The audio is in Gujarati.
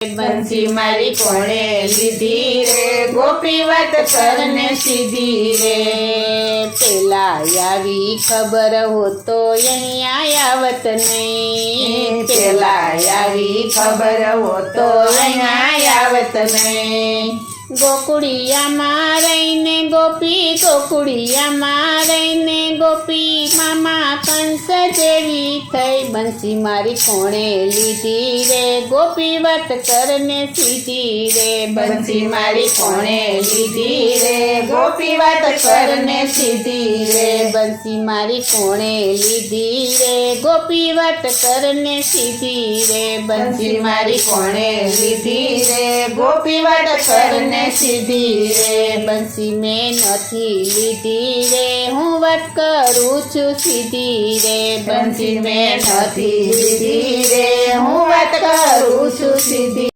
બંસી મારી કોણે લીધી રે, ગોપી વાત કરને સીધી રે। પેલા આવી ખબર હોતો અહીંયા આવત નહીં, પેલા આવી ખબર હોતો અહીંયા આવત નહીં। ગોકુળિયામાં રહીને ગોપી, ગોકુળિયામાં રહીને ગોપી, મામા કંસ જેવી થઈ। બંસી મારી કોણે લીધી રે, ગોપી વાત કરને સીધી રે। બંસી મારી કોણે લીધી રે, ગોપી વાત કરને સીધી રે। બંસી મારી કોણે લીધી રે, ગોપી વાત કરને સીધી રે। બંસી મારી કોણે લીધી રે, ગોપી વાત કરને સીધી રે। બંસી મેં નથી લીધી રે, હું વાત કરું છું સીધી રે। બંસી મેં નથી લીધી રે, હું વાત કરું છું સીધી।